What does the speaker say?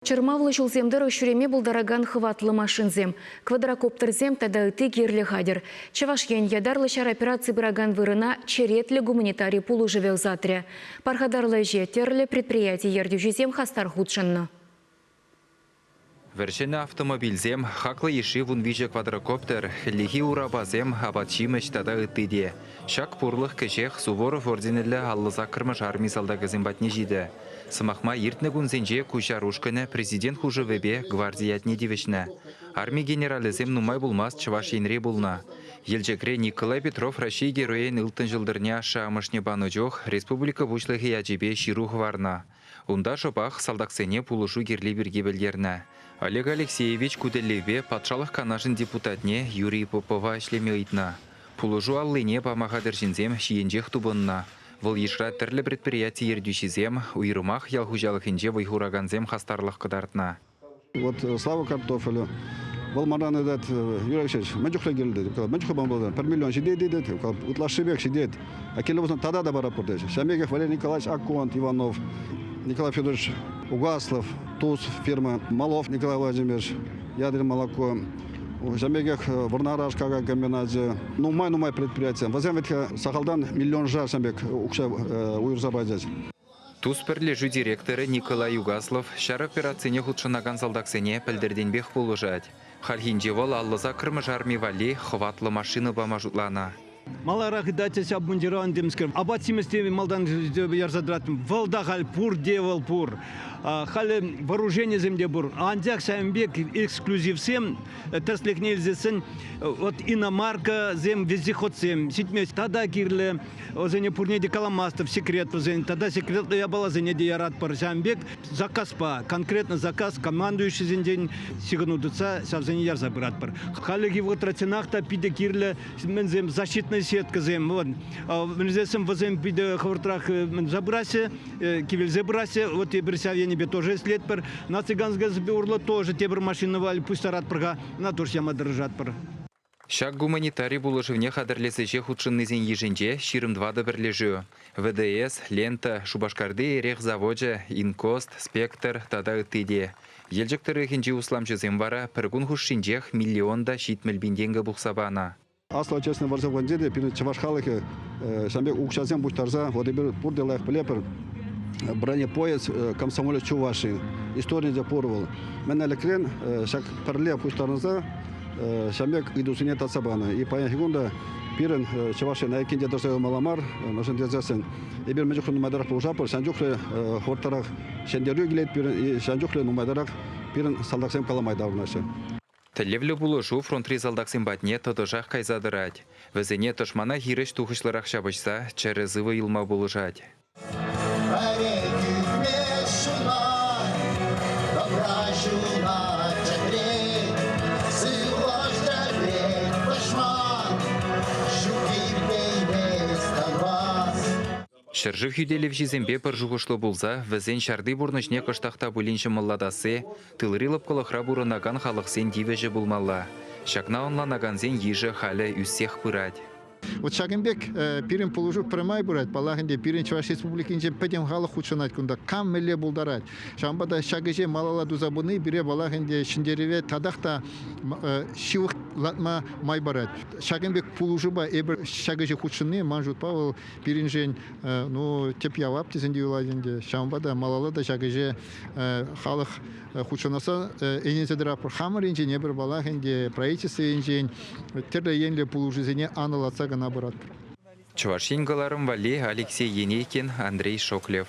Чермавлы шулземдер үшіреме бұлдараган хватлы машинзем. Квадрокоптерзем тада ыты керлі хадер. Чавашен ядарлы шар операции бұраган вырына черетлі гуманитарий пулу живел затря. Пархадарлы жетерлі предприятий ердюжизем хастар худшынны. Вершина автомобильзем, хаклы еши вунвиче квадрокоптер, лихи урабазем, абатчимыч тада ыттыде. Шак пурлых кешех Суворов орденелі аллыза кырмыш армисалдагы зембатне жиді. Сымахма иртні гунзенже кушарушканы президент хужы вебе гвардиятне девешні. Армия генерализем нумай булмас чывашенре булна. Елжекре Николай Петров Россия героен ылтын жылдырня шамышне бану жох республика бушлығы яжебе ширух варна. Унда шопах салдаксене пулушу герли бірге білдерні. Олег Алексеевич Куделеве патшалық канашын депутатне Юрий Попова ішлеме ыйтна. Пулужу аллыне памахадыржинзем шиенжех тубынна. Выл ешра түрлі предприятий ердюшизем, уйрымах ялхужалықынже вайхураганзем хастарлық кыдартна. Вот слава картофелю. Бұл маран едет, Юрий Алексеевич, мәжуқлы келді. Мәжуқлы бамбалдан, 1 миллион шидет деді, утлашыбек шидет. Акелі болсын тада да барап бұрды. Шамегев Валерий Николаевич Акконт, Иванов, Николай Федорович Угаслов, ТУЗ, фирма Малов Николай Владимирович, Ядрин молоко, Шамегев Варнарашкага комбинация, нумай предприятия. Возьмем ведь Сахалдан миллион жар Шамег укша уйрзабадять. Туз пірлежу директоры Николай Югаслов шар операцияне худшынаган салдаксене пілдерденбек болужать. Хархинжевол аллыза кырмыш армивали хватлы машины бамажутлана. Маларах датясь обмундирован демскер. Абатимости малдан ярзадратым. Валдахаль пур девал пур. Хали вооружение земде бур. Андяк саймбек эксклюзив сем. Терслик нельзесен. Вот иномарка зем вездеход сем. Ситмес тада кирле. Озене пурнеди каламастов секрет возен. Тада секрет я была зенеди ярат пар саймбек. Заказ па. Конкретно заказ командующий зендень сиганудуца савзене ярзабрат пар. Хали гивот рацинахта пиде кирле мензем защитный сетка зем. Вот. Мензесем возем пиде хвортрах забрасе. Кивель забрасе. Вот и берсавье небе тоже след пар. На цыганская сбюрло тоже те бір машины вали. Пусть арат парга. На тоже яма держат пар. Шак гуманитарий булышывне хадырлесеше худшыннызен еженже ширым 2 бірлежу. ВДС, Лента, Шубашкарды, Рехзаводжа, Инкост, Спектр, тада ыттыде. Елжіктірі хенжі усламшызен бара, піргун хушшинжех миллионда шитмелбинденгі бұқсабана. Асла честно варзавған деде, пирен Чавашхалыхы, шамбек укшазен буштарза, воды бір пурделайх плепер, бронепоезд комсомолец Чуваши. История запорвал. Мен электрен, шак парле пуштарназа, шамбек идусыне татсабана. И паяхигунда пирен Чуваши на экинде дорсайыл маламар, нашын дезесен. И бір мәжуқлы нумайдарах пулжапыр, шанжуқлы хвартарах шендерю гилет пирен, и шанжуқлы нумайдарах пирен салдаксем каламайдавнашы. Тәлевлі бұлышу фронтри залдақсен батне тұтышақ кайзадырать. Візіне тұшмана хирыш тухышлырақ шабышса, чәрізывы илма бұлыжать. Шыржық юделев жезембе бір жұғышлы болза, візен шарды бұрнышне қыштақта бүленші мұлладасы, тылырылып қылықра бұрынаган халықсен дивежі болмалла. Шакна онланаганзен ежі халі үссех пырать. Вот Шагенбек пирен положу прямай бурать, балахенде пирен Чуваш республикинже педем халық худшанать кунда кам меле булдарать. Шамбада шагеже малала дузабуны бире балахенде шиндереве тадахта шивых латма май барать. Шагенбек положу ба эбер шагеже худшаны манжут павел пиренжен ну тепьявап тезенде уладенде. Шамбада малала да шагеже халық худшанаса энезедрапр хамар инжен эбер балахенде правительство инжен терде енле положу зене аналаца. Чувашингаларым Вали, Алексей Енейкин, Андрей Шоклев.